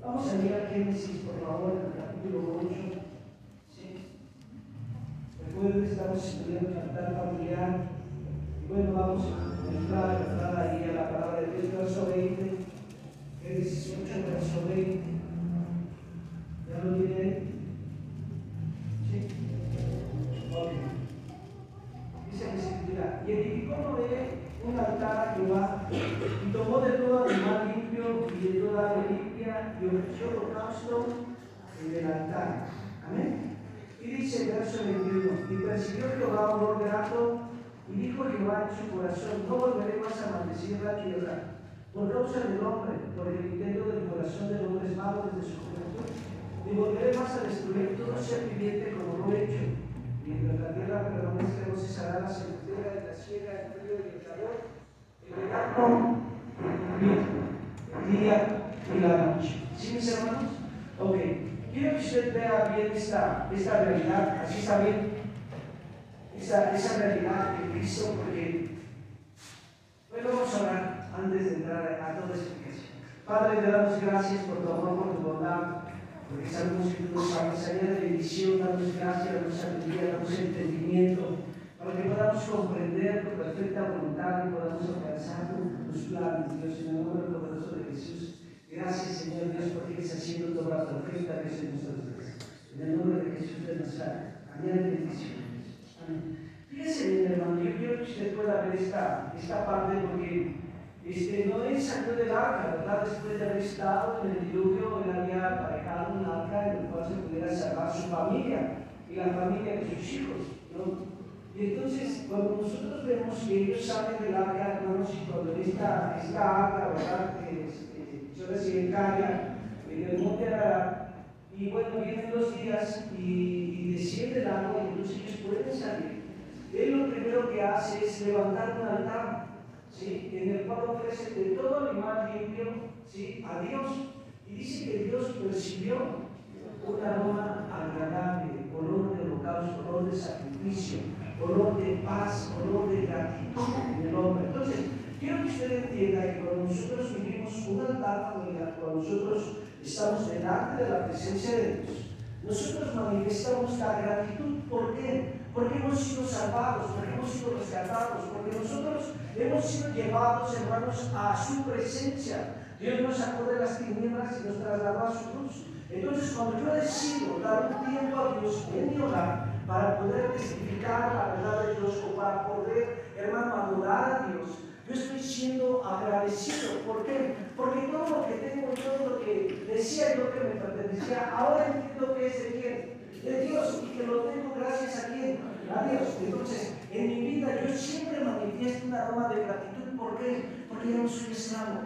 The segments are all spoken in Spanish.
Vamos a ir a Génesis, por favor, en el capítulo 8. ¿Sí? Recuerden que estamos estudiando el altar familiar. Y bueno, vamos a entrar ahí a la palabra de Dios, verso 20. Génesis 8, verso 20. ¿Ya lo tiene ahí? ¿Sí? Ok. Dice la Escritura: y edificó Noé un altar a Jehová, y tomó de todo animal limpio y de toda ave limpia, y ofreció holocausto en el altar. Amén. Y dice el verso 21: y percibió Jehová olor grato, y dijo Jehová en su corazón: no volveré más a maldecir la tierra por causa del hombre, por el intento del corazón del hombre es malo desde su juventud, ni volveré más a destruir todo ser viviente como lo he hecho. Mientras la tierra permanezca, no cesará la sequía de la siega, el frío y el calor, el verano, el día y la noche. ¿Sí, mis hermanos? Ok. Quiero que usted vea bien esta realidad. Así está bien. Esa realidad de Cristo, porque bueno, vamos a orar antes de entrar a toda explicación. Padre, te damos gracias por tu amor, por tu bondad, porque sabemos que tú nos amas allá de bendición. Danos gracias, danos sabiduría, danos entendimiento, para que podamos comprender tu perfecta voluntad y podamos alcanzar tus planes, Dios, en el nombre poderoso de Jesús. Gracias, Señor Dios, porque estás haciendo tu obra perfecta, Dios, en nuestros días. En el nombre de Jesús de Nazaret. Amén. Bendiciones. Amén. Fíjese bien, hermano, yo quiero que usted pueda ver esta parte, porque Noé salió del arca, ¿verdad? Después de haber estado en el diluvio, él había aparejado un arca en el cual se pudiera salvar su familia y la familia de sus hijos, ¿no? Y entonces, cuando nosotros vemos que ellos salen del arca, hermanos, y cuando esta arca, ¿verdad? Solo se encarga en el monte Ararat, y bueno, vienen los días y desciende el agua, y entonces ellos pueden salir. Él lo primero que hace es levantar un altar, ¿sí? En el cual ofrece de todo animal limpio, ¿sí? A Dios. Y dice que Dios percibió un aroma agradable, olor de holocausto, olor de sacrificio, olor de paz, olor de gratitud en el hombre. Entonces, quiero que usted entienda que cuando nosotros vivimos un altar familiar, cuando nosotros estamos delante de la presencia de Dios, nosotros manifestamos la gratitud. ¿Por qué? Porque hemos sido salvados, porque hemos sido rescatados, porque nosotros hemos sido llevados, hermanos, a su presencia. Dios nos sacó de las tinieblas y nos trasladó a su luz. Entonces, cuando yo decido dar un tiempo a Dios en mi hogar para poder testificar la verdad de Dios, o para poder, hermano, adorar a Dios, yo estoy siendo agradecido. ¿Por qué? Porque todo lo que tengo, todo lo que decía yo que me pertenecía, ahora entiendo que es de quién, de Dios, y que lo tengo gracias a quién, a Dios. Entonces, en mi vida yo siempre manifiesto un aroma de gratitud. ¿Por qué? Porque yo no soy esclavo,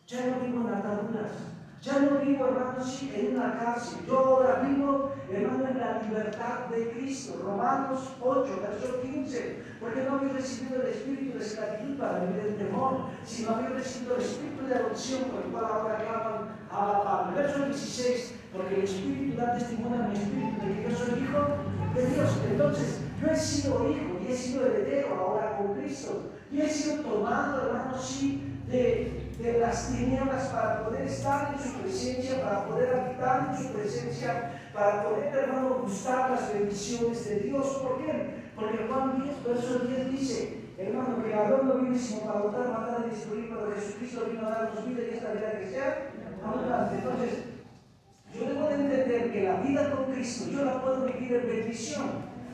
ya no vivo en ataduras, ya no vivo, hermanos, en una cárcel. Yo ahora vivo, hermano, en la libertad de Cristo. Romanos 8, verso 15. Porque no había recibido el espíritu de esclavitud para vivir en temor, sino había recibido el espíritu de adopción, por el cual ahora claman a Padre. Verso 16. Porque el espíritu da testimonio a mi espíritu de que yo soy hijo de Dios. Entonces, yo he sido hijo y he sido heredero ahora con Cristo. Y he sido tomado, hermanos, sí, de las tinieblas para poder estar en su presencia, para poder habitar en su presencia, para poder, hermano, gustar las bendiciones de Dios. ¿Por qué? Porque Juan 10, verso 10 dice, hermano, que el ladrón no viene sino para matar, matar y destruir, pero Jesucristo vino a darnos vida y esta vida que sea abundante. Entonces, yo debo de entender que la vida con Cristo yo la puedo vivir en bendición,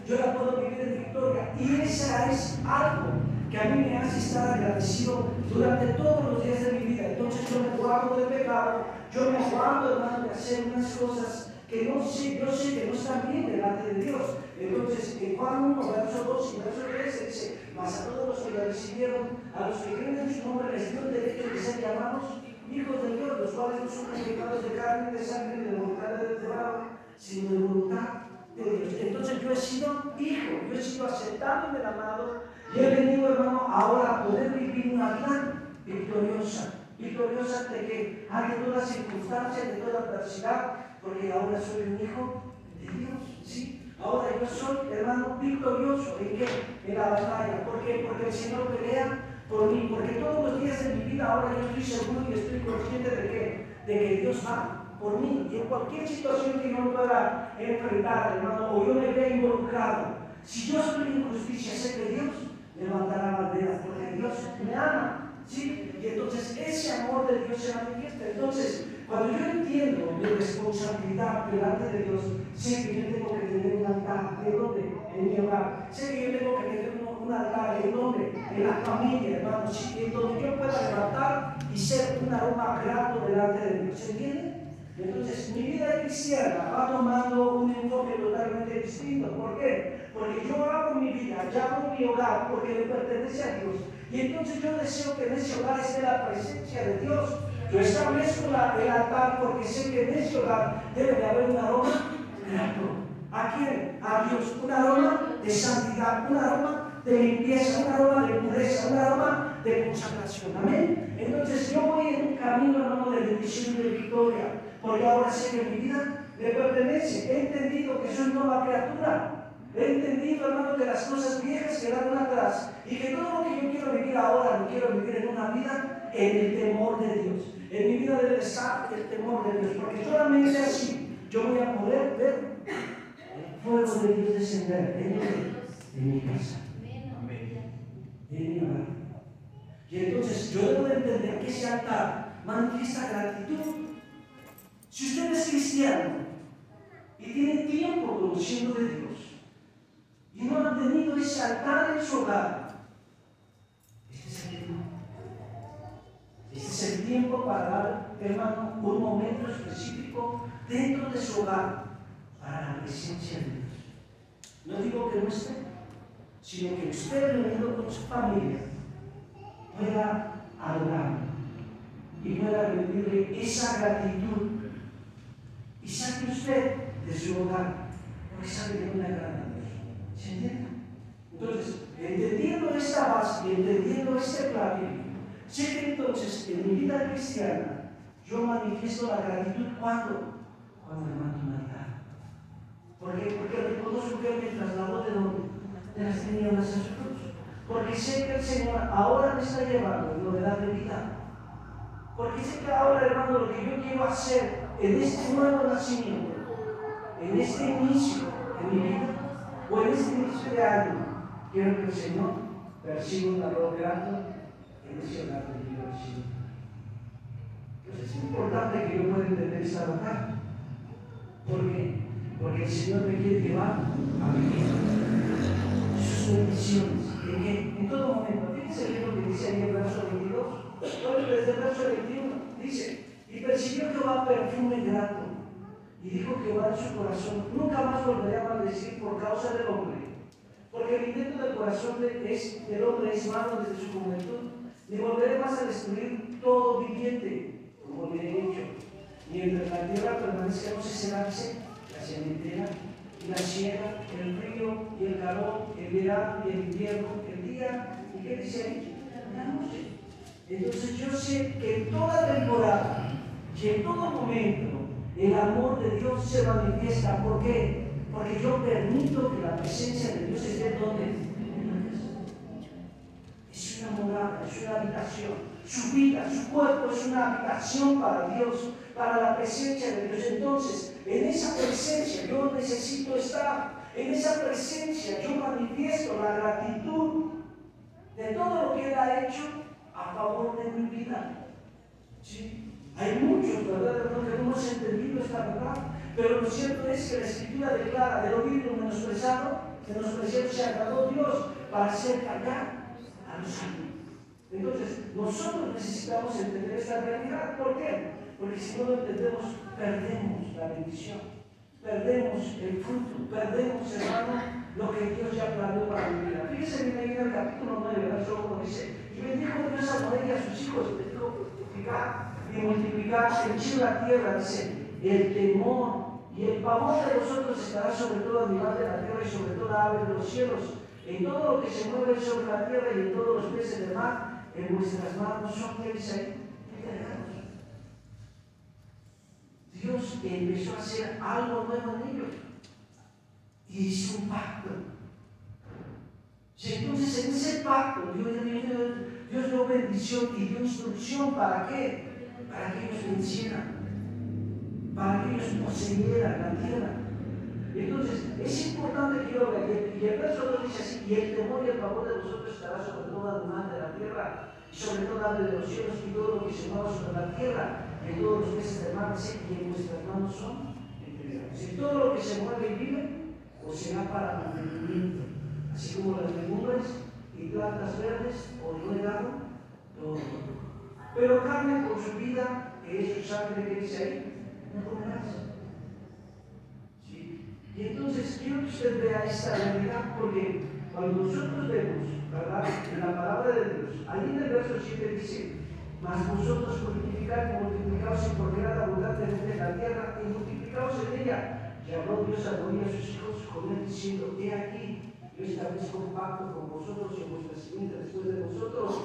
yo la puedo vivir en victoria, y esa es algo que a mí me hace estar agradecido durante todos los días de mi vida. Entonces yo me guardo del pecado, yo me guardo, hermano, de hacer unas cosas que yo sé que no están bien delante de Dios. Entonces en Juan 1, verso 2 y verso 13 dice: mas a todos los que lo recibieron, a los que creen en su nombre, les dio el derecho de ser llamados hijos de Dios, los cuales no son justificados de carne y de sangre, ni de voluntad del varón, sino de voluntad de Dios. Entonces yo he sido hijo, yo he sido aceptado en el amado, y he venido, hermano, ahora a poder vivir una vida victoriosa. ¿Victoriosa de qué? De toda circunstancia, de toda adversidad, porque ahora soy un hijo de Dios, ¿sí? Ahora yo soy, hermano, victorioso. ¿En qué? En la batalla. ¿Por qué? Porque el Señor pelea por mí, porque todos los días de mi vida ahora yo estoy seguro y estoy consciente de Dios va por mí. Y en cualquier situación que yo no pueda enfrentar, hermano, o yo me vea involucrado, si yo soy injusticia, sé que Dios levantará banderas, porque Dios me ama, ¿sí? Y entonces ese amor de Dios se manifiesta. Entonces, cuando yo entiendo mi responsabilidad delante de Dios, sé que yo tengo que tener un altar. ¿De dónde? En mi hogar. Sé que yo tengo que tener un altar. ¿En dónde? En la familia, hermanos. ¿Sí? En donde yo pueda levantar y ser un aroma grato delante de Dios. ¿Se entiende? Entonces, mi vida cristiana va tomando un enfoque totalmente distinto. ¿Por qué? Porque yo abro mi vida, ya abro mi hogar, porque le pertenece a Dios. Y entonces yo deseo que en ese hogar esté la presencia de Dios. Yo establezco el altar porque sé que en ese hogar debe de haber un aroma grato. ¿A quién? A Dios. Un aroma de santidad, un aroma de limpieza, un aroma de pureza, un aroma de consagración. Amén. Entonces yo voy en un camino, hermano, de bendición y de victoria, porque ahora sé que mi vida le pertenece. He entendido que soy nueva criatura. He entendido, hermano, que las cosas viejas quedaron atrás y que todo lo que yo quiero vivir ahora lo quiero vivir en una vida en el temor de Dios. En mi vida debe estar el temor de Dios, porque solamente así yo voy a poder ver el fuego de Dios descender en mi casa, en mi hogar. Y entonces yo debo de entender que ese altar manifiesta gratitud. Si usted es cristiano y tiene tiempo conociendo de Dios y no ha tenido ese altar en su hogar, este es el tiempo. Este es el tiempo para dar, hermano, un momento específico dentro de su hogar para la presencia de Dios. No digo que no esté, sino que usted, reunido con su familia, pueda adorar y pueda rendirle esa gratitud. Y saque usted de su hogar, porque sabe que no le agrada a Dios. ¿Se entiende? Entonces, entendiendo esta base y entendiendo este plan bíblico, sé que entonces en mi vida cristiana yo manifiesto la gratitud cuando levanto un altar. ¿Por qué? Porque reconozco que Él me trasladó de dónde? De las tinieblas a su cruz. Porque sé que el Señor ahora me está llevando en novedad de vida. Porque sé que ahora, hermano, lo que yo quiero hacer en este nuevo nacimiento, en este inicio de mi vida, o en este inicio de año, quiero que el Señor perciba un valor grato en ese hogar de mi oración. Entonces es importante que yo pueda entender esta verdad. ¿Por qué? Porque el Señor me quiere llevar a vivir sus bendiciones. ¿En qué? En todo momento. Fíjense lo que dice ahí en el verso 22. Bueno, desde el verso 21 dice: y percibió Jehová perfume grato, y dijo Jehová en su corazón: nunca más volveré a maldecir por causa del hombre, porque el intento del corazón del hombre es malo desde su juventud, ni volveré más a destruir todo viviente, como le he dicho. Mientras la tierra permanezca no cesará la sementera y la siega, el frío y el calor, el verano y el invierno, el día, ¿y qué dice ahí? La noche. Entonces yo sé que en toda temporada y en todo momento el amor de Dios se manifiesta. ¿Por qué? Porque yo permito que la presencia de Dios esté donde. Es una morada, es una habitación. Su vida, su cuerpo es una habitación para Dios, para la presencia de Dios. Entonces, en esa presencia yo necesito estar. En esa presencia yo manifiesto la gratitud de todo lo que Él ha hecho a favor de mi vida. ¿Sí? Hay muchos, ¿verdad?, hermanos, que no hemos entendido esta verdad, pero lo cierto es que la Escritura declara: de lo vil menospreciado se agradó Dios para hacer callar a los santos. Entonces, nosotros necesitamos entender esta realidad. ¿Por qué? Porque si no lo entendemos, perdemos la bendición, perdemos el fruto, perdemos, hermano, lo que Dios ya planeó para mi vida. Fíjense bien ahí en el capítulo 9, verso 1, dice: y bendijo Dios a Noé y a sus hijos, y les dijo: fructificar y multiplicar, henchir la tierra. Dice: el temor y el pavor de vosotros estará sobre todo animal de la tierra y sobre toda ave de los cielos, en todo lo que se mueve sobre la tierra y en todos los peces del mar. En vuestras manos son, ¿qué dice ahí? Dios empezó a hacer algo nuevo en ellos y hizo un pacto. Entonces, en ese pacto Dios dio bendición y dio instrucción. ¿Para qué? Para que ellos vencieran. para que ellos poseyeran la tierra. Entonces, es importante que yo vea que el verso 2 dice así: y el temor y el favor de vosotros estará sobre toda animal de la tierra, y sobre toda ave de los cielos, y todo lo que se mueva sobre la tierra, y en todos los peces del mar, y en vuestras manos son entregados. Si todo lo que se mueve y vive, os será para mantenimiento, así como las legumbres y plantas verdes, os lo he dado todo. Pero carne por su vida, que es su sangre, que dice ahí, no comerás. ¿Sí? Y entonces quiero que usted vea esta realidad, porque cuando nosotros vemos, ¿verdad?, en la palabra de Dios, ahí en el verso 7 dice: mas vosotros fructificad y multiplicaos y procread abundantemente en la tierra y multiplicaos en ella. Y habló Dios a Noé y a sus hijos con él diciendo: he aquí, yo establezco un pacto con vosotros y con vuestra simiente después de vosotros.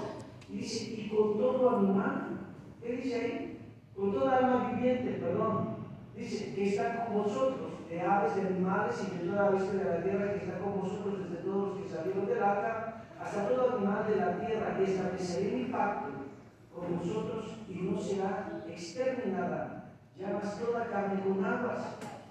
Y dice: y con todo animal, ¿qué dice ahí? Con toda alma viviente, perdón. Dice que está con vosotros, de aves, de animales y de toda bestia de la tierra, que está con vosotros desde todos los que salieron del arca hasta todo animal de la tierra, que estableceré mi pacto con vosotros y no será exterminada. Ya más toda carne con aguas,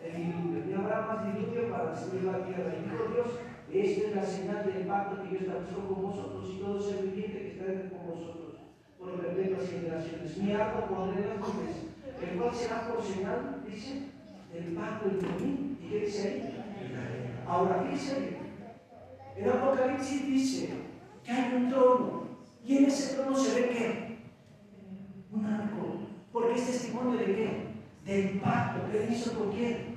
el diluvio. Y habrá más diluvio para destruir la tierra. Y dijo Dios: esta es la señal del pacto que yo establezco con vosotros y todo ser viviente que está con vosotros por perpetuas generaciones. Mi arco pondré en las nubes, el cual será por señal, dice, del pacto entre mí. ¿Y qué dice ahí? Ahora, fíjense ahí. En Apocalipsis dice que hay un trono, y en ese trono se ve ¿qué? Un arco, porque es testimonio de ¿qué? Del pacto que hizo con quién.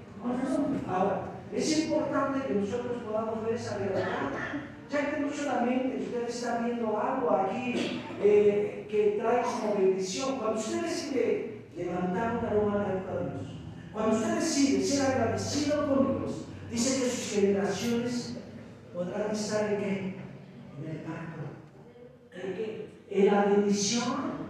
Ahora, es importante que nosotros podamos ver esa realidad, ya que no solamente usted está viendo algo aquí que trae como bendición. Cuando usted decide levantar un aroma grato a Dios, cuando usted decide ser agradecido con Dios, dice que sus generaciones podrán estar en ¿qué? En el pacto, en la bendición.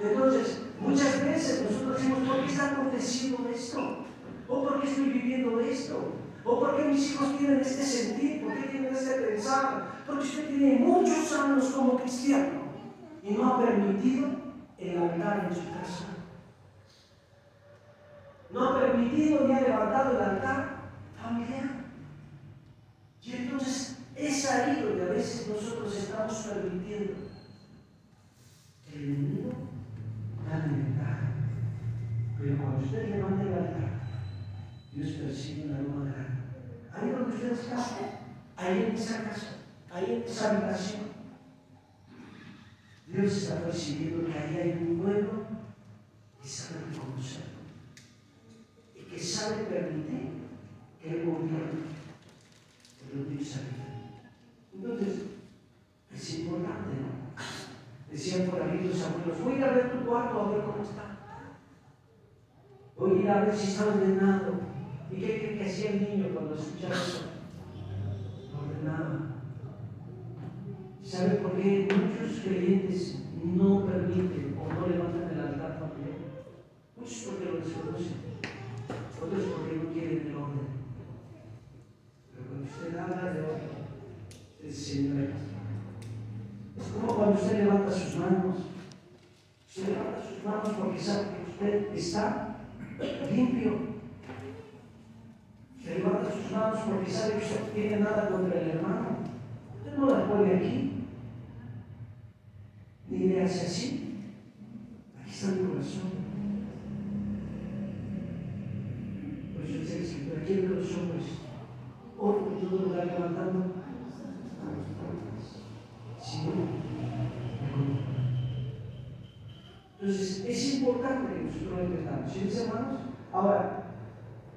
Entonces, muchas veces nosotros decimos: ¿por qué está aconteciendo esto? ¿O por qué estoy viviendo esto? ¿O por qué mis hijos tienen este sentir? ¿Por qué tienen este pensar? Porque usted tiene muchos años como cristiano y no ha permitido el altar en su casa. No ha permitido ni ha levantado el altar familiar. Y entonces es ahí donde a veces nosotros estamos permitiendo que el enemigo gane ventaja. Pero cuando usted levanta el altar, Dios persigue una aroma grande. Ahí donde usted está, ahí en esa casa, ahí en esa habitación, Dios está percibiendo que ahí hay un pueblo que sabe reconocerlo y que sabe permitir que el gobierno de los Dios habita. Entonces, es importante, ¿no? Decían por ahí los abuelos: voy a ir a ver tu cuarto a ver cómo está. Voy a ir a ver si está ordenado. ¿Y qué creen que hacía el niño cuando escuchaba eso? Lo ordenaba. ¿Sabe por qué muchos creyentes no permiten o no levantan el altar familiar? Muchos porque lo desconocen, otros porque no quieren el orden. Pero cuando usted habla de orden, el Señor es como cuando usted levanta sus manos. Usted levanta sus manos porque sabe que usted está limpio. Usted levanta sus manos porque sabe que usted no tiene nada contra el hermano. Usted no la pone aquí, ni le hace así. Aquí está mi corazón. Por eso dice el Escritor: quiero que los hombres oren por todo lugar levantando a los puertas. Si no, entonces es importante que nosotros lo entendamos. ¿Sí, mis hermanos? Ahora,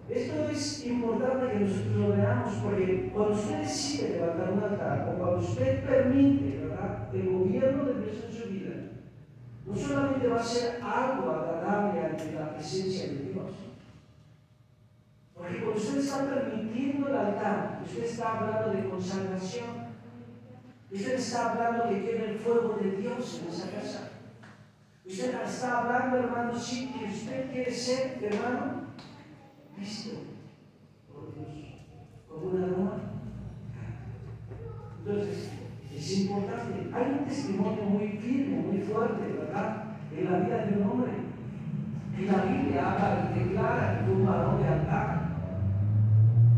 esto es importante que nosotros lo veamos, porque cuando usted decide levantar un altar, o cuando usted permite, ¿verdad?, el gobierno de Dios en su vida, no solamente va a ser algo agradable ante la presencia de Dios, porque cuando usted está permitiendo el altar, usted está hablando de consagración, usted está hablando que tiene el fuego de Dios en esa casa. Usted está hablando, hermano, sí, que usted quiere ser, hermano, visto por Dios como un aroma. Entonces, es importante. Hay un testimonio muy firme, muy fuerte, ¿verdad?, en la vida de un hombre. En la Biblia que habla y declara que fue un varón de altar.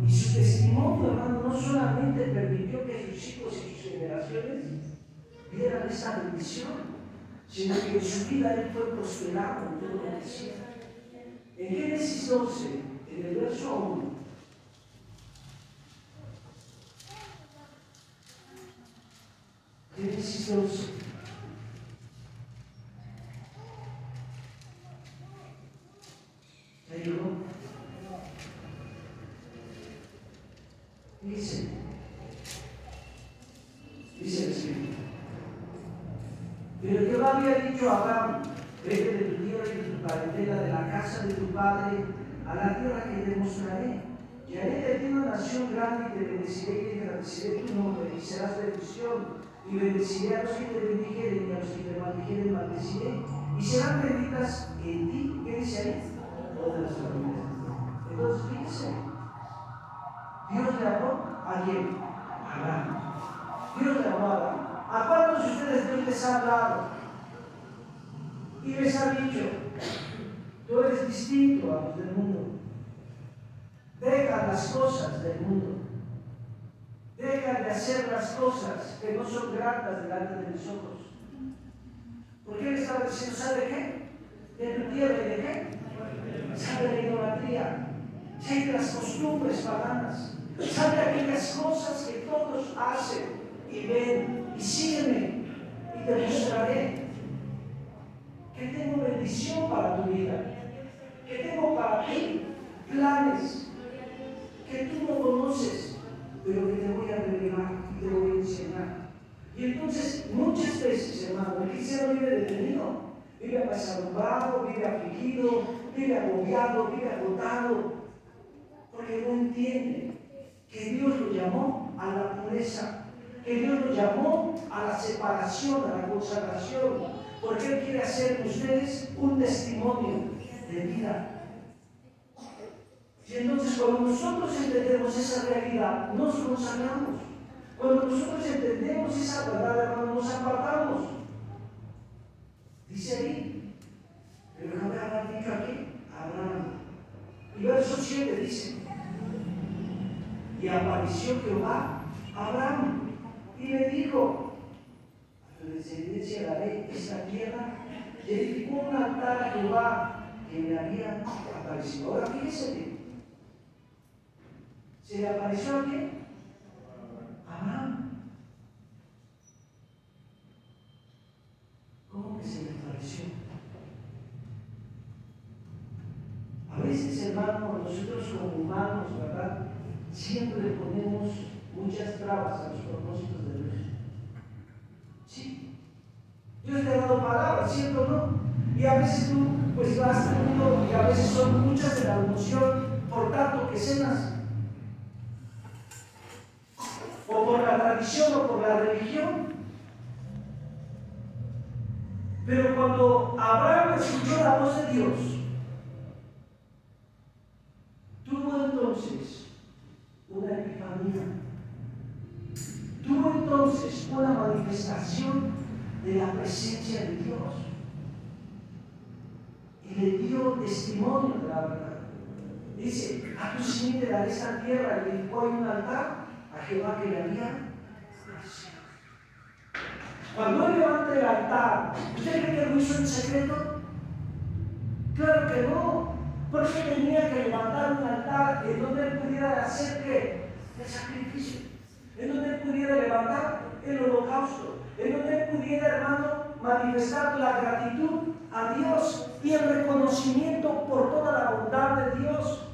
Y su testimonio, hermano, no solamente permitió que sus hijos y sus generaciones vieran esta bendición, sino que en su vida él fue prosperado en todo lo que hacía. En Génesis 12, en el verso 1, Génesis 12, ¿ya llegó? Dice el Espíritu. Pero Jehová había dicho a Abraham: vete de tu tierra y de tu parentela, de la casa de tu padre, a la tierra que te mostraré. Y haré de ti una nación grande, y te bendeciré y engrandeceré tu nombre, y serás bendición. Y bendeciré a los que te bendijeren, y a los que te maldijeren maldeciré. Y serán benditas en ti. ¿Qué dice ahí? Todas las familias. Entonces, fíjense. Dios le habló a quién? A Abraham. Dios le habló a Abraham. ¿A cuántos de ustedes Dios les ha hablado? Y les ha dicho: tú eres distinto a los del mundo. Deja las cosas del mundo. Deja de hacer las cosas que no son gratas delante de mis ojos. ¿Por qué le estaba diciendo? ¿Sabe qué? De tu tierra y de qué? Sabe de la idolatría. Sabe de las costumbres paganas. Sabe de aquellas cosas que todos hacen y ven. Y sígueme y te mostraré que tengo bendición para tu vida, que tengo para ti planes que tú no conoces, pero que te voy a revelar y te voy a enseñar. Y entonces, muchas veces, hermano, el cristiano vive detenido, vive apesadumbrado, vive afligido, vive agobiado, vive agotado, porque no entiende que Dios lo llamó a la pureza, que Dios lo llamó a la separación, a la consagración, porque Él quiere hacer de ustedes un testimonio de vida. Y entonces, cuando nosotros entendemos esa realidad, nos consagramos. Cuando nosotros entendemos esa verdad, hermano, nos apartamos. Dice ahí, pero Jehová indica aquí, Abraham. Y verso 7 dice: y apareció Jehová a Abraham y le dijo: a tu descendencia daré esta tierra. Y edificó un altar a Jehová que le había aparecido. Ahora fíjese bien. ¿Se le apareció a quién? Abraham. ¿Cómo que se le apareció? A veces, hermano, nosotros como humanos, ¿verdad?, siempre le ponemos muchas trabas a los propósitos de Dios. Sí. Dios te ha dado palabras, ¿cierto o no? Y a veces tú, pues vas al mundo, y a veces son muchas de la emoción, por tanto que cenas, o por la tradición o por la religión. Pero cuando Abraham escuchó la voz de Dios, tuvo entonces una epifanía, tuvo entonces una manifestación de la presencia de Dios y le dio testimonio de la verdad. Dice: a tu simiente daré esta tierra, y edificó ahí un altar a Jehová que le había aparecido. Cuando él levanta el altar, ¿usted cree que lo hizo en secreto? Claro que no. ¿Por qué tenía que levantar un altar en donde él pudiera hacer qué? El sacrificio, en donde él pudiera levantar el holocausto, en donde él pudiera, hermano, manifestar la gratitud a Dios y el reconocimiento por toda la bondad de Dios?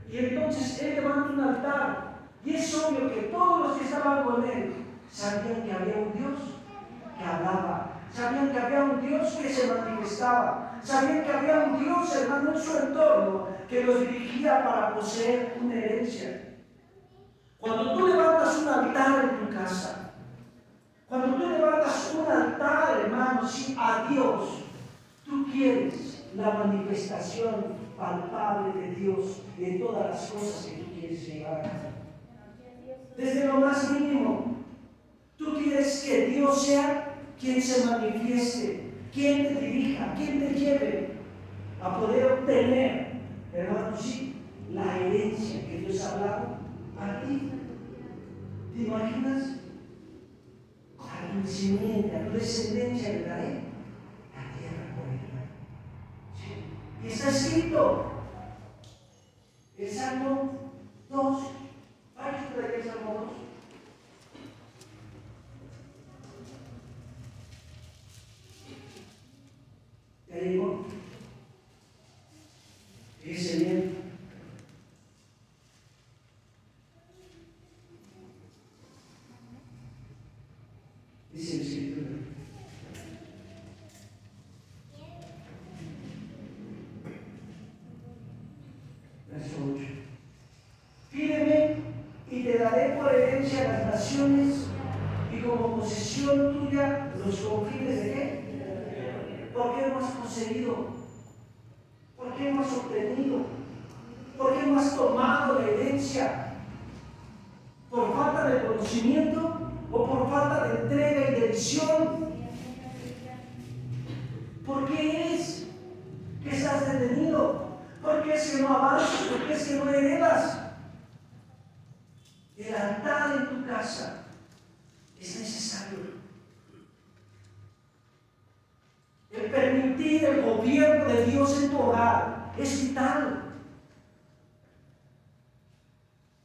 Y entonces él levanta un altar, y es obvio que todos los que estaban con él sabían que había un Dios que hablaba, sabían que había un Dios que se manifestaba, sabían que había un Dios, hermano, en su entorno que los dirigía para poseer una herencia. Cuando tú levantas un altar en tu casa, cuando tú levantas un altar, hermano, sí, a Dios, tú quieres la manifestación palpable de Dios en todas las cosas que tú quieres llevar a cabo. Desde lo más mínimo, tú quieres que Dios sea quien se manifieste, quien te dirija, quien te lleve a poder obtener, hermano, sí, la herencia que Dios ha hablado a ti. ¿Te imaginas? A tu simiente, a tu descendencia le daré la tierra por ella. ¿Sí? Y está escrito el Salmo 2. ¿Hay usted aquí el Salmo 2? ¿Ya llegó? Fíjese bien. Dice la Escritura. Verso 8. Pídeme y te daré por herencia las naciones y como posesión tuya los confines de qué. ¿Por qué no has conseguido? ¿Por qué no has obtenido? ¿Por qué no has tomado la herencia? ¿Por falta de conocimiento o por falta de entrega y de visión? ¿Por qué es que estás detenido? ¿Por qué es que no avanzas? ¿Por qué es que no heredas? El altar en tu casa es necesario. El permitir el gobierno de Dios en tu hogar es vital.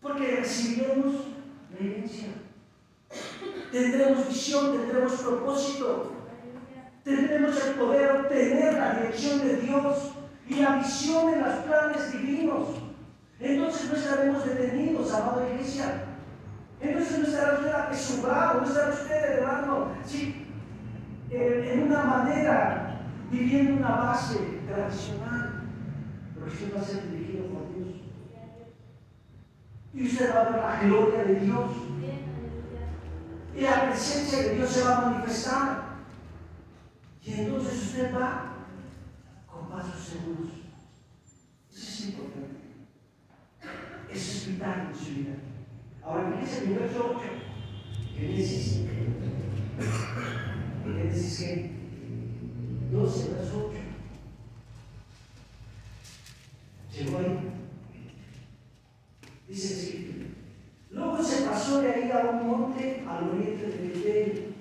Porque recibiremos la herencia. Tendremos visión, tendremos propósito. Tendremos el poder obtener la dirección de Dios y la visión en los planes divinos. Entonces no estaremos detenidos, amada iglesia. Entonces no estará usted apesurado, no estará usted, hermano, sí, en una manera, viviendo una base tradicional, porque usted va a ser dirigido por Dios. Y usted va a ver la gloria de Dios. Y la presencia de Dios se va a manifestar. Y entonces usted va con pasos seguros. Eso es importante. Eso es vital en su vida. Ahora, fíjense en el verso 8. Génesis. Génesis ¿qué? 12, verso 8. Llegó ahí. Dice el Escritura. Luego se pasó de ahí a un monte al oriente de Betel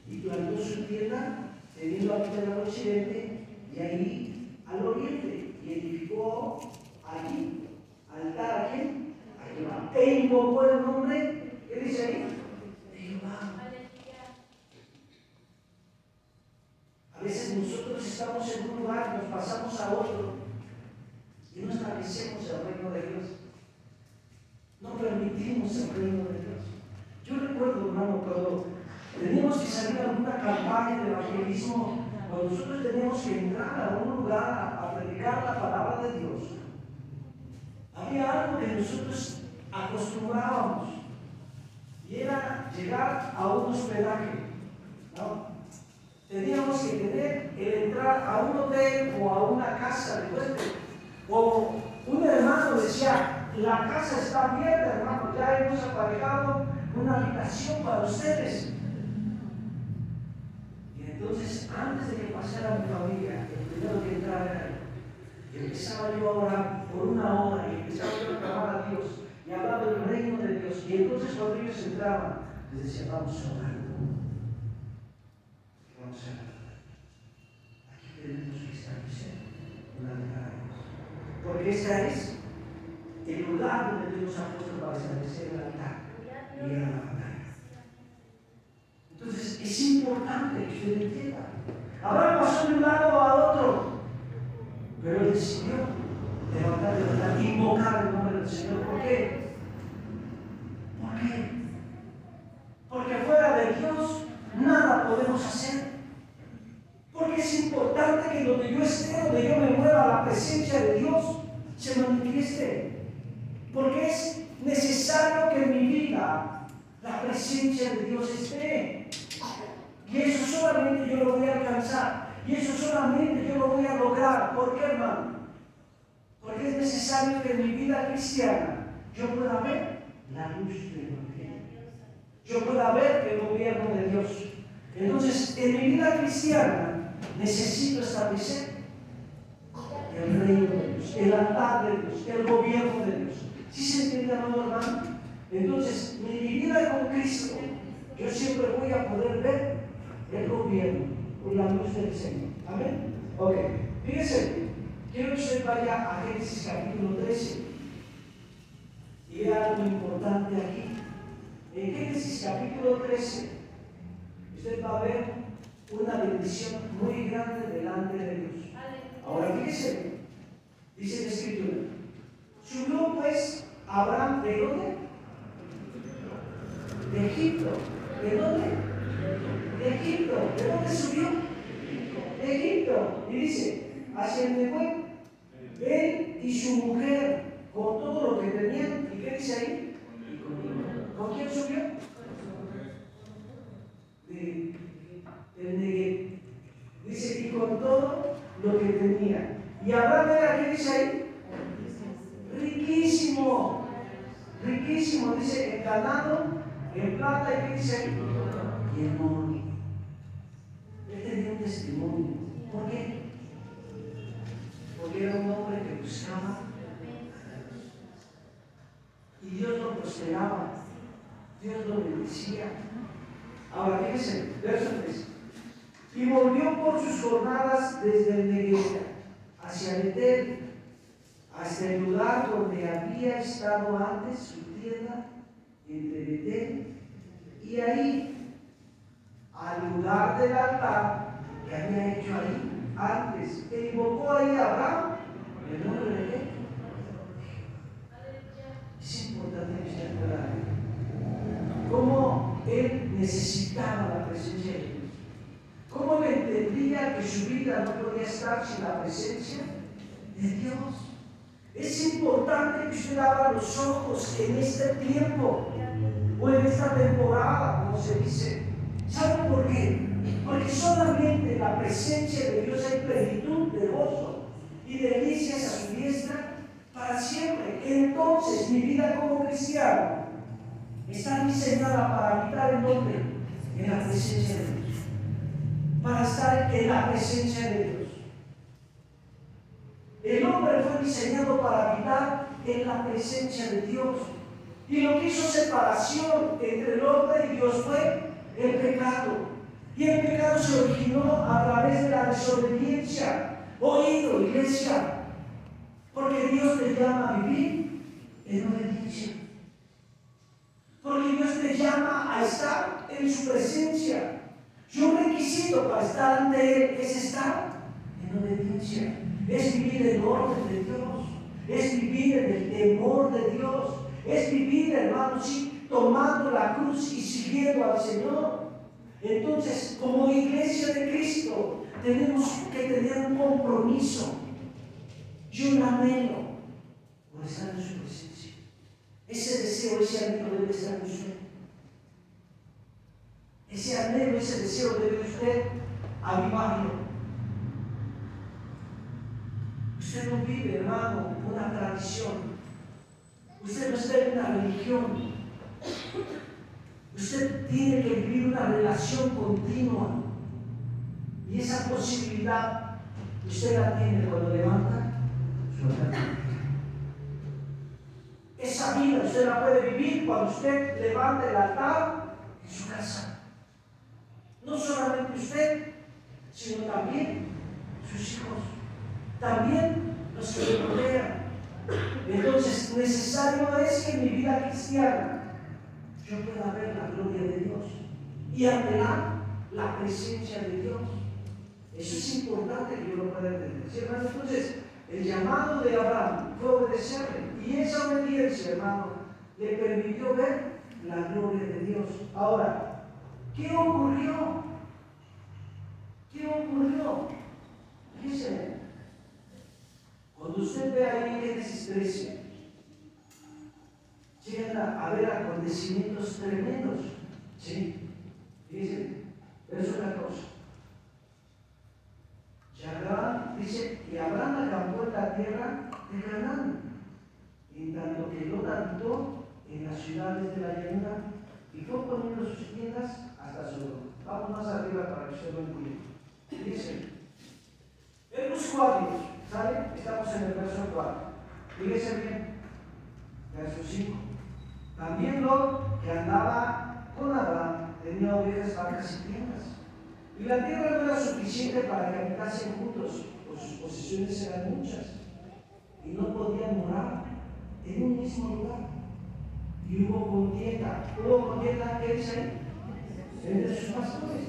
y plantó su tienda teniendo a Betel al occidente y ahí al oriente y edificó allí altar a quién? A Jehová. E invocó el nombre, ¿qué dice ahí? De Jehová. A veces nosotros estamos en un lugar, nos pasamos a otro y no establecemos el reino de Dios. No permitimos el reino de Dios. Yo recuerdo, hermano, cuando teníamos que salir a alguna campaña de evangelismo, cuando nosotros teníamos que entrar a un lugar a predicar la palabra de Dios, había algo que nosotros acostumbrábamos y era llegar a un hospedaje, ¿no? Teníamos que tener el entrar a un hotel o a una casa de huésped. O un hermano decía: la casa está abierta, hermano, ya hemos aparejado una habitación para ustedes. Y entonces, antes de que pasara mi familia, el primero que entrara era yo. Y empezaba yo a orar por una hora y empezaba yo a clamar a Dios y hablar del reino de Dios. Y entonces, cuando ellos entraban, les decía: vamos a orar. Vamos a orar. Aquí tenemos que establecer una altar. Porque esta es el lugar donde Dios ha puesto para establecer el altar y ir a la batalla. Entonces es importante que usted entienda. Abraham pasó de un lado a otro, pero él decidió levantar el altar, invocar el nombre del Señor. ¿Por qué? ¿Por qué? Porque fuera de Dios nada podemos hacer. Porque es importante que donde yo esté, donde yo me mueva, la presencia de Dios se manifieste. Porque es necesario que en mi vida la presencia de Dios esté. Y eso solamente yo lo voy a alcanzar. Y eso solamente yo lo voy a lograr. ¿Por qué, hermano? Porque es necesario que en mi vida cristiana yo pueda ver la luz del Evangelio. Yo pueda ver el gobierno de Dios. Entonces, en mi vida cristiana necesito establecer el reino de Dios. Dios, el altar de Dios, el gobierno de Dios. ¿Sí se entiende, amado hermano? Entonces, mi vida con Cristo, yo siempre voy a poder ver el gobierno por la luz del Señor. Amén. Ok, fíjense, quiero que usted vaya a Génesis capítulo 13 y vea algo importante aquí. En Génesis capítulo 13, usted va a ver una bendición muy grande delante de Dios. Ahora fíjese, dice la Escritura: subió pues Abraham ¿de dónde? De Egipto. ¿De dónde? De Egipto. ¿De dónde subió? De Egipto. Y dice, hacia el Nehuel, él y su mujer, con todo lo que tenían. ¿Y qué dice ahí? ¿Con quién subió? Del Negev. Dice, y con todo lo que tenía. Y Abraham era, ¿qué dice ahí? Riquísimo. Riquísimo. Dice, en ganado, en plata, ¿y qué dice ahí? Y en oro. Él tenía un testimonio. ¿Por qué? Porque era un hombre que buscaba y Dios lo prosperaba, Dios lo bendecía. Ahora fíjense, verso 3: y volvió por sus jornadas desde el Negev hacia Betel, hasta el lugar donde había estado antes su tienda entre Betel y ahí, al lugar del altar que había hecho ahí antes, e invocó ahí a Abraham el nombre de qué. Es importante que usted pueda ver cómo él necesitaba la presencia de Dios, cómo él entendía que su vida no podía estar sin la presencia de Dios. Es importante que usted abra los ojos en este tiempo o en esta temporada, como se dice. ¿Saben por qué? Porque solamente en la presencia de Dios hay plenitud de gozo y delicias a su diestra para siempre. Entonces mi vida como cristiano está diseñada para habitar en donde? En la presencia de Dios, para estar en la presencia de Dios. El hombre fue diseñado para habitar en la presencia de Dios, y lo que hizo separación entre el hombre y Dios fue el pecado. Y el pecado se originó a través de la desobediencia. Oído, iglesia, porque Dios te llama a vivir en obediencia, porque Dios te llama a estar en su presencia. Y un requisito para estar ante Él es estar en obediencia, es vivir en orden de Dios, es vivir en el temor de Dios, es vivir, hermanos, sí, tomando la cruz y siguiendo al Señor. Entonces, como iglesia de Cristo, tenemos que tener un compromiso y un anhelo por estar en su presencia. Ese deseo, ese anhelo debe estar en usted. Ese anhelo, ese deseo debe usted avivarlo. Usted no vive, hermano, una tradición. Usted no está en una religión. Usted tiene que vivir una relación continua. Y esa posibilidad usted la tiene cuando levanta su altar. Esa vida usted la puede vivir cuando usted levanta el altar en su casa. No solamente usted, sino también sus hijos, también los que le rodean. Entonces, necesario es que en mi vida cristiana yo pueda ver la gloria de Dios y anhelar la presencia de Dios. Eso es importante que yo lo pueda entender, ¿sí, hermano? Entonces, el llamado de Abraham fue obedecerle, y esa obediencia, hermano, le permitió ver la gloria de Dios. Ahora, ¿qué ocurrió? ¿Qué ocurrió? Fíjense, cuando usted ve ahí en Génesis 13, llegan a haber acontecimientos tremendos. ¿Sí? Fíjense, verso 14. Y Abraham dice, y Abraham acampó en la tierra de Canaán, en tanto que Lot habitó en las ciudades de la llanura, y fue poniendo sus tiendas hasta Sodoma. Vamos más arriba para que usted lo entienda. Dice, él buscó a Dios, ¿sale? Estamos en el verso 4. Fíjese bien, verso 5. También Lot, que andaba con Abraham, tenía ovejas, vacas y tiendas. Y la tierra no era suficiente para que habitasen juntos, pues sus posesiones eran muchas, y no podían morar en un mismo lugar. Y hubo contienda. ¿Qué dice ahí? Entre sus pastores,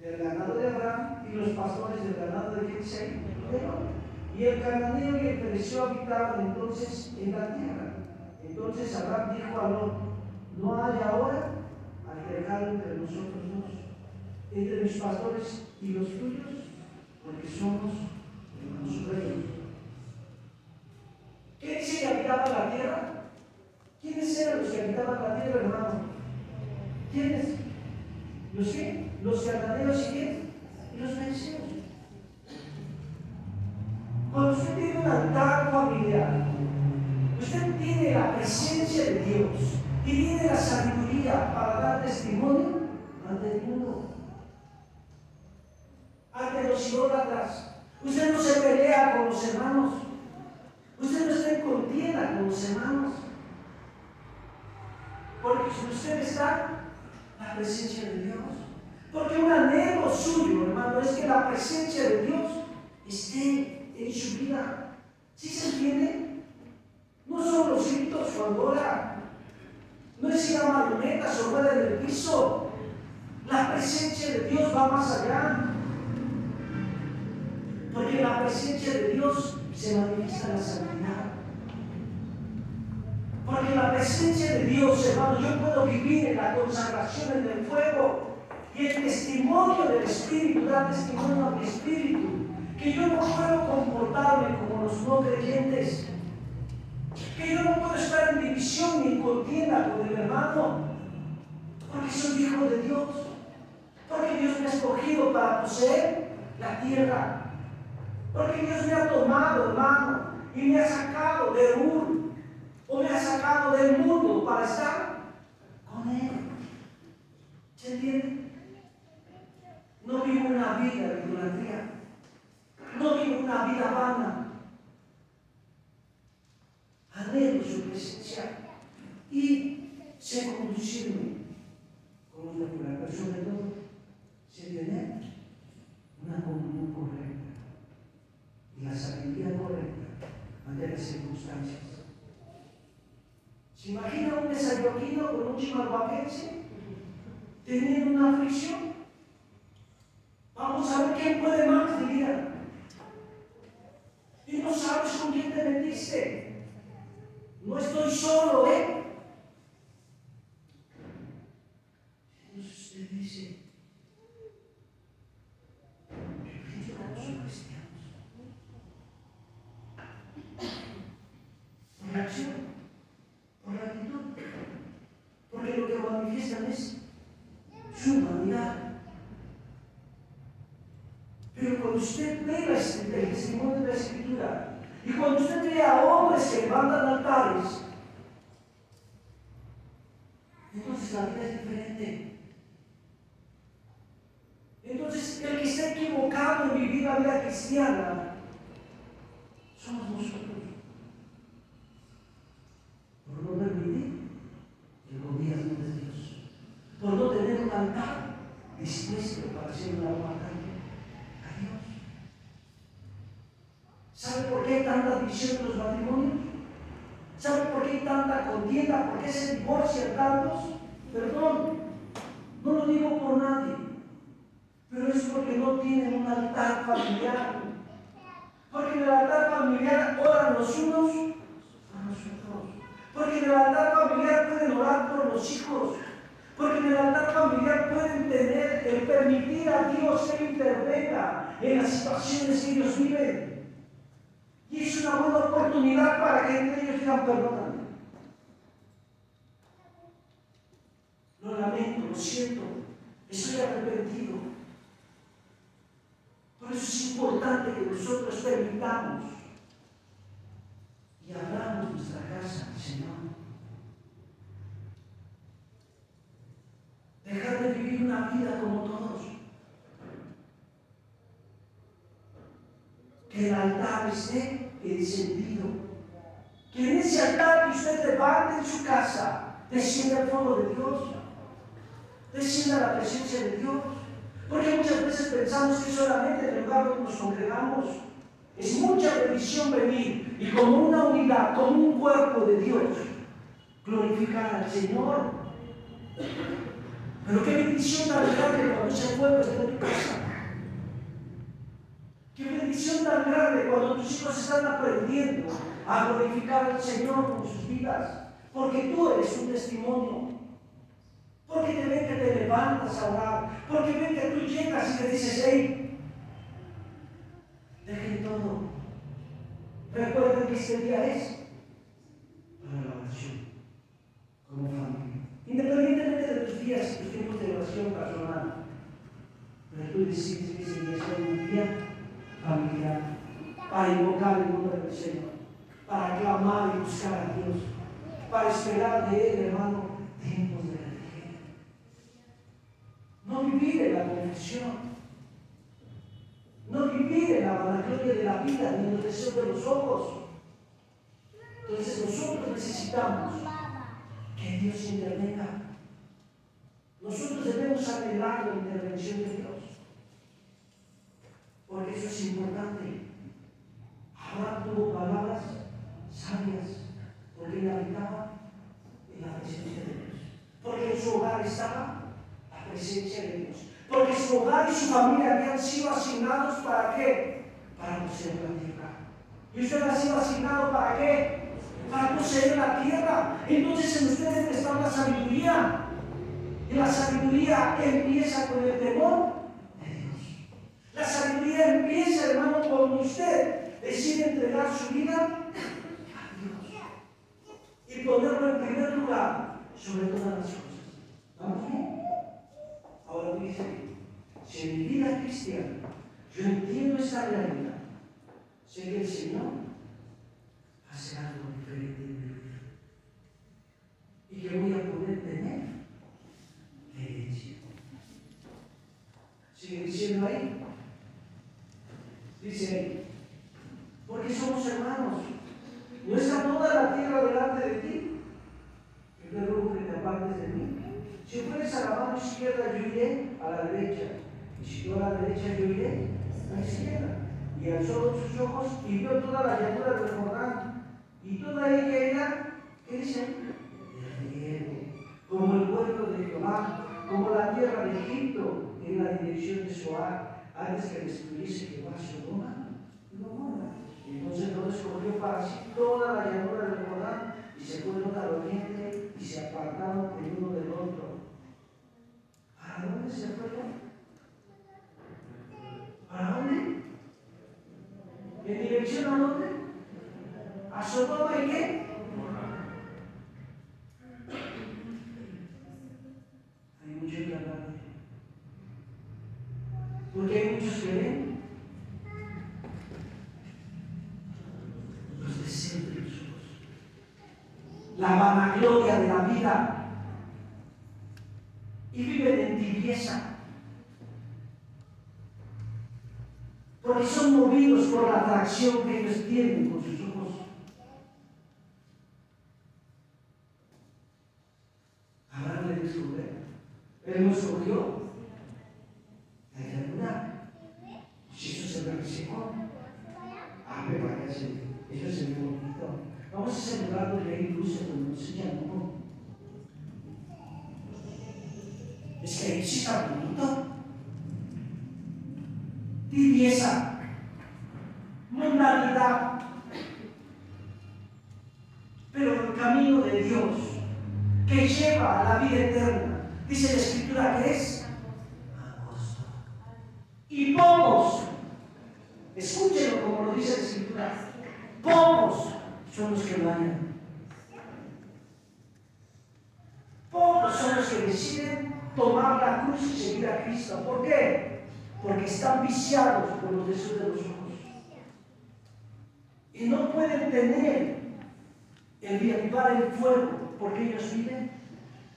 del ganado de Abraham, y los pastores del ganado de Jezreel, de Lot. Y el cananeo y el fereceo habitaban entonces en la tierra. Entonces Abraham dijo a Lot: no hay ahora altercado entre nosotros dos, entre mis pastores y los tuyos, porque somos hermanos reyes. ¿Qué dice que habitaban la tierra? ¿Quiénes eran los que habitaban la tierra, hermano? ¿Quiénes? ¿Los qué? Los cananeos y qué? Y los fenicios. Cuando usted tiene un altar familiar, usted tiene la presencia de Dios y tiene la sabiduría para dar testimonio ante el mundo, ante los idólatras. Usted no se pelea con los hermanos, usted no está en contienda con los hermanos, porque si usted está la presencia de Dios. Porque un anhelo suyo, hermano, es que la presencia de Dios esté en su vida. ¿Sí se entiende? No son los gritos cuando ora, no es ir a marionetas o rueda en el piso. La presencia de Dios va más allá. Porque la presencia de Dios se manifiesta en la santidad. Porque la presencia de Dios, hermano, yo puedo vivir en la consagración en el fuego. Y el testimonio del Espíritu da testimonio a mi espíritu. Que yo no puedo comportarme como los no creyentes. Que yo no puedo estar en división ni en contienda con el hermano. Porque soy hijo de Dios. Porque Dios me ha escogido para poseer la tierra. Porque Dios me ha tomado, hermano, y me ha sacado de Ur, o me ha sacado del mundo para estar con Él. ¿Se entiende? No vivo una vida de idolatría. No vivo una vida vana. Anhelo su presencia y sé conducirme con una pura, pero sobre todo sé tener una comunión correcta y la sabiduría correcta ante las circunstancias. ¿Se imagina un nezayoquino con un chimalhuaquense teniendo una aflicción? Vamos a ver quién puede más, diría. Y no sabes con quién te metiste. No estoy solo, ¿eh? Entonces usted dice: yo no soy cristiano. Por la acción, por la actitud, porque lo que manifiestan es su humanidad. Pero cuando usted ve el testimonio de la Escritura, y cuando usted ve a hombres que levantan altares, entonces la vida es diferente. Entonces el que está equivocado en vivir la vida cristiana somos nosotros, por no permitir el gobierno de Dios, por no tener un altar dispuesto para hacer una batalla a Dios. ¿Sabe por qué hay tanta división en los matrimonios? ¿Sabe por qué hay tanta contienda? ¿Por qué se divorcian tantos? Perdón, no lo digo por nadie, pero es porque no tienen un altar familiar. Porque en el altar familiar oran los unos por los otros. Porque en el altar familiar pueden orar por los hijos. Porque en el altar familiar pueden permitir a Dios que intervenga en las situaciones que ellos viven. Y es una buena oportunidad para que entre ellos digan: perdóname. Lo lamento, lo siento, estoy arrepentido. Por eso es importante que nosotros permitamos y abramos nuestra casa, Señor. Dejar de vivir una vida como todos. Que el altar esté en sentido. Que en ese altar que usted levante en su casa, descienda el fuego de Dios, descienda la presencia de Dios. Porque muchas veces pensamos que solamente en el lugar donde nos congregamos es mucha bendición venir y como una unidad, como un cuerpo de Dios, glorificar al Señor. Pero qué bendición tan grande cuando ese pueblo está en tu casa. Qué bendición tan grande cuando tus hijos están aprendiendo a glorificar al Señor con sus vidas. Porque tú eres un testimonio. Porque te ven que te levantas a orar. Porque ven que tú llegas y le dices, hey, dejen todo. Recuerden que este día es para la oración, como familia. Independientemente de tus días y tus tiempos de oración personal. Pero tú decides que ese día sea un día familiar, para invocar el nombre del Señor, para clamar y buscar a Dios, para esperar de Él, hermano, tiempos de refrigerio. No vivir en la confusión, no vivir en la vanagloria de la vida ni en los deseos de los ojos. Entonces nosotros necesitamos que Dios intervenga. Nosotros debemos anhelar la intervención de Dios, porque eso es importante. Abraham tuvo palabras sabias, porque él habitaba en la presencia de Dios, porque en su hogar estaba la presencia de Dios, porque su hogar y su familia habían sido asignados ¿para qué? Para poseer la tierra. ¿Y usted ha sido asignado para qué? Para poseer la tierra. Entonces en ustedes está la sabiduría, y la sabiduría empieza con el temor de Dios. La sabiduría empieza, hermano, cuando usted decide entregar su vida a Dios y ponerlo en primer lugar sobre todas las cosas. ¿Vamos bien? Ahora dice, si en mi vida cristiana yo entiendo esta realidad, sé que el Señor hace algo diferente en mi vida y que voy a poder tener herencia. ¿Sigue diciendo ahí? Dice ahí, porque somos hermanos. ¿No está toda la tierra delante de ti? Yo te ruego que te apartes de mí. Si fueres a la mano izquierda, yo iré a la derecha. Y si tú a la derecha, yo iré a la izquierda. Y alzó sus ojos y vio toda la llanura del Jordán. Y toda ella era, ¿qué dice? De riego, como el pueblo de Jehová, como la tierra de Egipto, en la dirección de Zoar, antes que destruyese Jehová Sodoma y Gomorra. Entonces Dios escogió para sí toda la llanura del Jordán y se fueron al oriente y se apartaron el uno del otro. ¿Para dónde se fueron? ¿Para dónde? ¿En dirección a dónde? ¿A Sodoma y qué? Hay mucho que hablar. Porque hay muchos que ven los deseos de los ojos, la vanagloria de la vida, y viven en tibieza, porque son movidos por la atracción que ellos tienen con sus ojos. Abraham le dijo, él nos escogió la llanura. Si eso se resecó, me parece, eso se ve bonito. Vamos a celebrar donde hay luces, donde no se llamó. Es que ahí sí está bonito. Tibieza, mundanidad. Pero el camino de Dios que lleva a la vida eterna, dice la Escritura que es angosto. Y pocos, escúchenlo como lo dice la Escritura, pocos son los que lo hallan. Pocos son los que deciden tomar la cruz y seguir a Cristo. ¿Por qué? Porque están viciados por los deseos de los ojos. Y no pueden tener el reavivar el fuego, porque ellos viven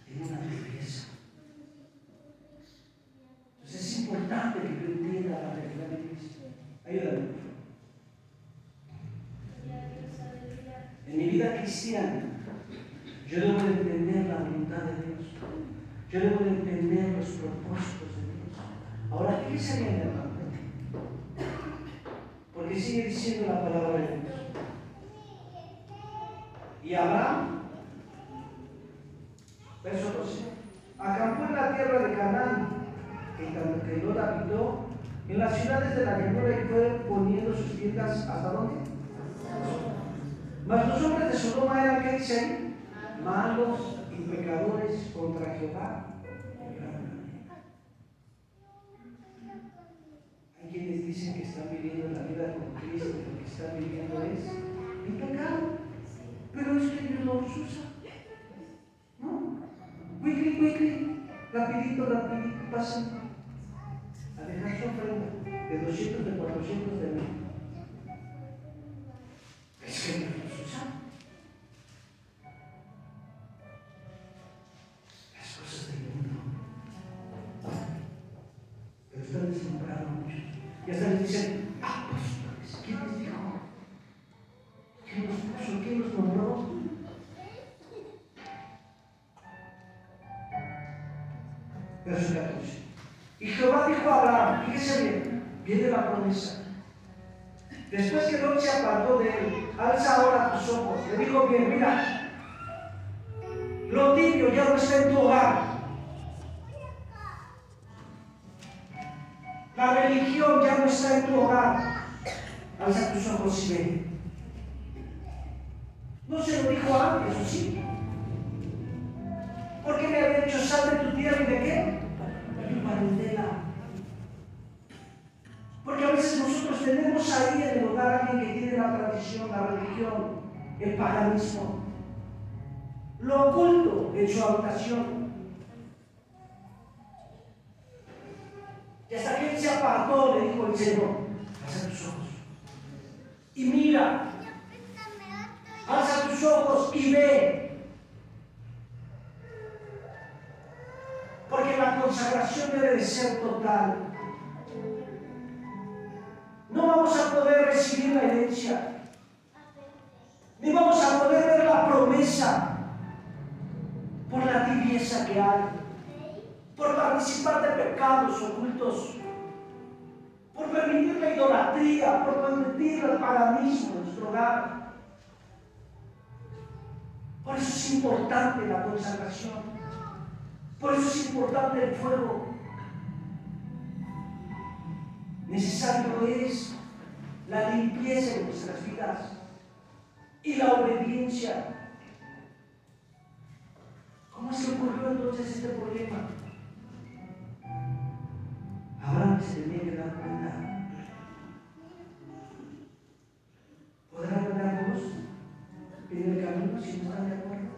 en una tristeza. Entonces es importante que tú entiendas la realidad de Cristo. Ayúdame. vida cristiana, yo debo de entender la voluntad de Dios. Yo debo de entender los propósitos de Dios. Ahora, ¿qué se viene, hermano? Porque sigue diciendo la palabra de Dios. Y Abraham, verso 12, acampó en la tierra de Canaán, que Lot habitó, en las ciudades de la llanura, y fue poniendo sus tiendas ¿hasta dónde? Mas los hombres de Sodoma eran, ¿qué dice ahí? Malos y pecadores contra Jehová. Hay quienes dicen que están viviendo la vida con Cristo, y lo que están viviendo es el pecado. Pero es que Dios no los usa. ¿No? Quickly, rapidito, pasen a dejar su ofrenda de 200, de 400, de 1000. Es que Dios los usa. Las cosas del mundo. Pero ustedes nombraron muchos. Y hasta les dicen, apóstoles. ¿Quién les dijo? ¿Quién los puso? ¿Quién los nombró? Verso 14. Y Jehová dijo a Abraham, fíjese bien, viene la promesa. Después que Lot se apartó de él, alza ahora tus ojos. Le dijo bien, mira, lo tibio ya no está en tu hogar. La religión ya no está en tu hogar. Alza tus ojos y ve. No se lo dijo antes, ¿o sí? ¿Por qué me había dicho sal de tu tierra y de qué? De tu parentela. Porque a veces nosotros tenemos ahí en el hogar a alguien que tiene la tradición, la religión, el paganismo, lo oculto en su habitación. Y hasta que él se apartó, le dijo el Señor, alza tus ojos y mira, alza tus ojos y ve. Porque la consagración debe de ser total. No vamos a poder recibir la herencia, ni vamos a poder ver la promesa por la tibieza que hay, por participar de pecados ocultos, por permitir la idolatría, por permitir el paganismo en nuestro hogar. Por eso es importante la consagración. Por eso es importante el fuego. Necesario es la limpieza de nuestras vidas y la obediencia. ¿Cómo se ocurrió entonces este problema? Abraham se tenía que dar cuenta. ¿Podrán ganar Dios en el camino si no están de acuerdo?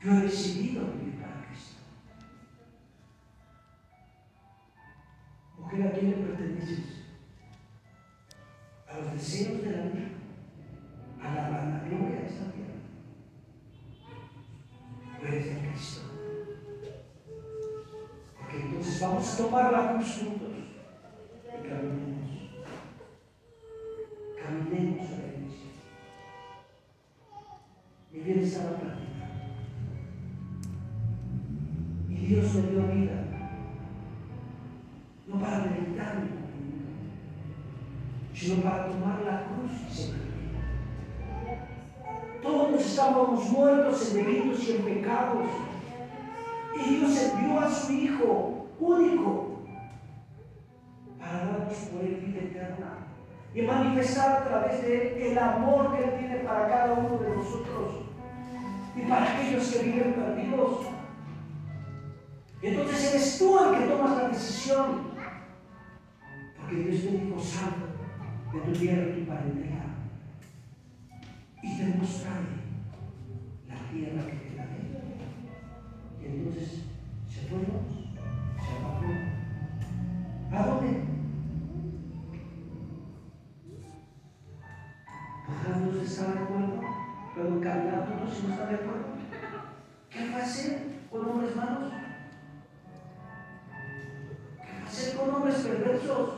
Yo he decidido vivir para Cristo. Mujer, ¿a quién le perteneces? ¿A los deseos de la vida? ¿A la vanagloria de esta tierra? ¿O eres de Cristo? Porque entonces vamos a tomar la cruz juntos y caminemos. Caminemos a la iglesia. Mi vida estaba práctica. Dios me dio vida, no para deleitarme, sino para tomar la cruz y seguir. Todos estábamos muertos en delitos y en pecados, y Dios envió a su Hijo único para darnos por él vida eterna y manifestar a través de él el amor que él tiene para cada uno de nosotros y para aquellos que viven perdidos. Entonces eres tú el que tomas la decisión, porque Dios te dijo: sal de tu tierra y tu parentela y te mostraré la tierra que te daré. Y entonces se fueron, se apagó. ¿A dónde? ¿Podrán Dios estar de acuerdo? ¿Pueden caminar todos si no están de acuerdo? ¿Qué va a hacer con hombres malos? ¿Qué va a hacer con hombres perversos?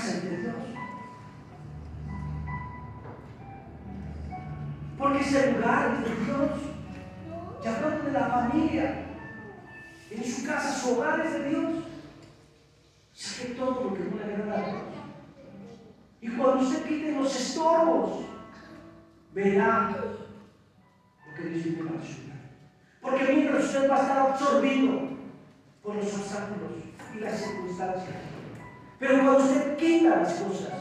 casa es de Dios. Porque ese lugar es de Dios. Y hablando de la familia, en su casa, su hogar es de Dios. Saque todo lo que no le agrada a Dios. Y cuando usted quite los estorbos, verá lo que Dios tiene para su vida. Porque mientras usted va a estar absorbido por los obstáculos y las circunstancias, pero cuando usted quita las cosas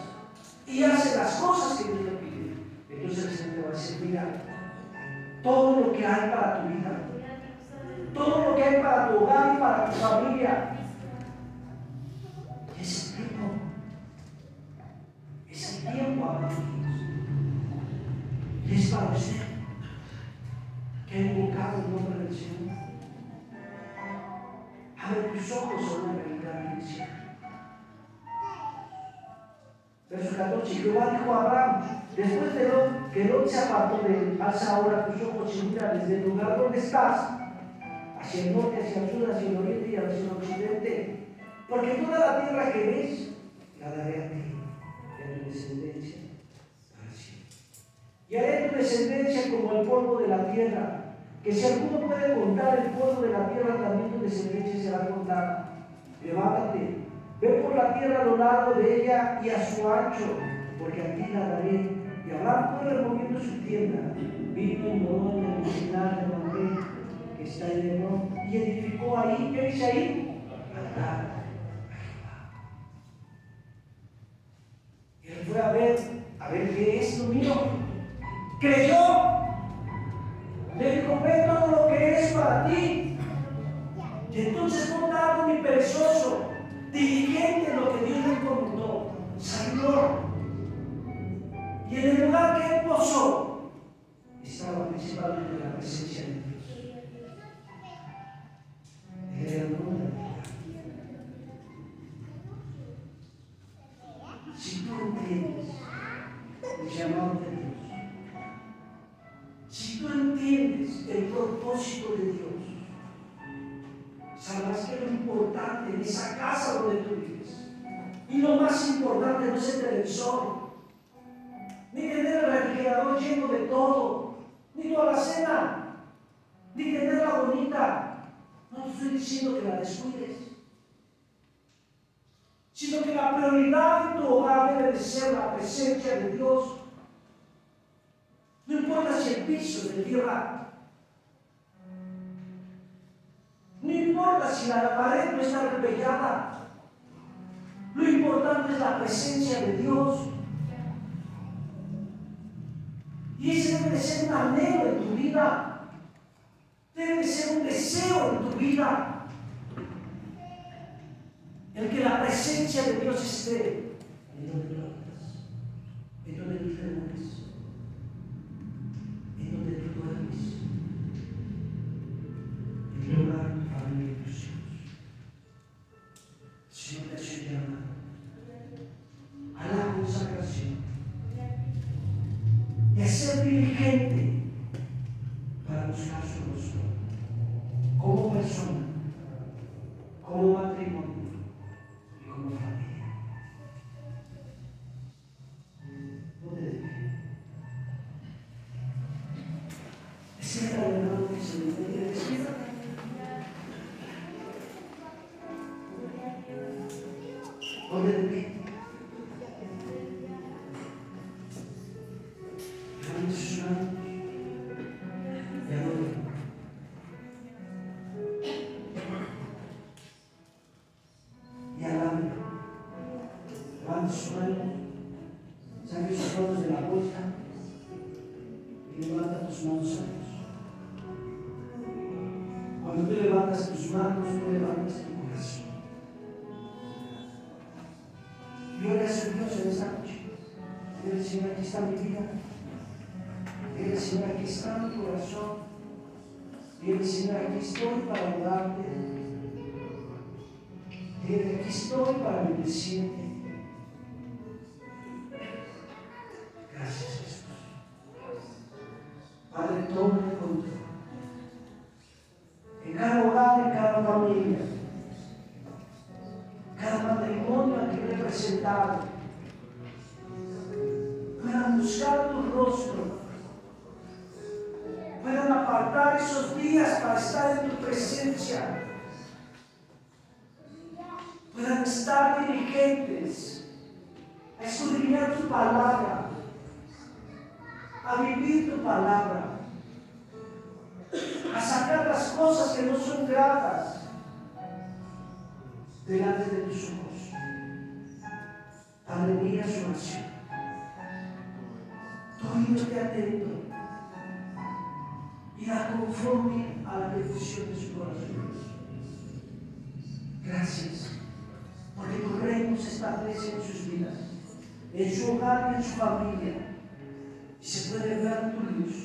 y hace las cosas que Dios le pide, entonces el Señor va a decir: mira, todo lo que hay para tu vida, todo lo que hay para tu hogar y para tu familia, es el tiempo. Es el tiempo, amados. Y es para usted que ha invocado el nombre del Señor. Abre tus ojos sobre la realidad, iglesia. Verso 14: Jehová dijo a Abraham, después de que Lot se apartó de él: alza ahora tus ojos y mira desde el lugar donde estás, hacia el norte, hacia el sur, hacia el oriente y hacia el occidente, porque toda la tierra que ves la daré a ti y a tu descendencia para siempre. Y haré tu descendencia como el polvo de la tierra, que si alguno puede contar el polvo de la tierra, también tu descendencia será contada. Levántate, ve por la tierra a lo largo de ella y a su ancho, porque a ti la daré. Y Abraham fue removiendo su tienda, vino y moró en el encinar de Mamre, que está en Hebrón, y edificó ahí. ¿Qué dice ahí? Altar a Jehová. Y él fue a ver qué es lo mío. Creyó. Le dijo: ve todo lo que es para ti. Y entonces, no tardo ni perezoso, diligente en lo que Dios le encomendó, salió. Y en el lugar que él posó, estaba principalmente la presencia de Dios. Él era el nombre de Dios. Si tú entiendes el llamado de Dios, si tú entiendes el propósito de Dios, sabrás que lo importante en esa casa donde tú vives, y lo más importante no es el televisor, ni tener el refrigerador lleno de todo, ni tu alacena, ni tenerla bonita. No te estoy diciendo que la descuides, sino que la prioridad en tu hogar debe de ser la presencia de Dios. No importa si el piso es de tierra, no importa si la pared no está repellada, lo importante es la presencia de Dios. Y ese debe de ser un anhelo en tu vida, debe de ser un deseo en tu vida, el que la presencia de Dios esté en donde tú habitas, en donde tú te mueves, en donde tú duermes, en el hogar de tu familia y tus hijos. El Señor te hace llamado a la consagración y a ser diligente para buscar su rostro, como persona, como matrimonio y como familia. Ponte de pie. Cierra el hermano que se le mete, despierta. Ponte de pie. Levante sus manos y adore. Y alabe. Levante sus manos, saque sus manos de la bolsa y levanta tus manos a Dios. Cuando tú levantas tus manos, tú levantas tu corazón. Y ora a su Dios en esta noche. Dile: Señor, aquí está mi vida. Dile: Señor, aquí está mi corazón. Dile: Señor, aquí estoy para ayudarte. Dile: aquí estoy para bendecirte. Gracias, Jesús. Padre, toma el control. En cada hogar, en cada familia, cada matrimonio aquí representado. sentado, puedan buscar tu rostro, puedan apartar esos días para estar en tu presencia, puedan estar diligentes a escudriñar tu palabra, a vivir tu palabra, a sacar las cosas que no son gratas delante de tus ojos. Padre, mira su oración. Tu oído esté atento y da conforme a la petición de su corazón. Gracias, porque tu reino se establece en sus vidas, en su hogar y en su familia, y se puede ver tu luz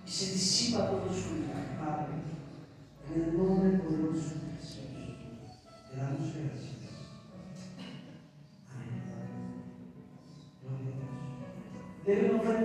y se disipa todo su vida, Padre, en el nombre poderoso de Jesús. Te damos gracias. Amén. Gloria a Dios. Deben ofrecer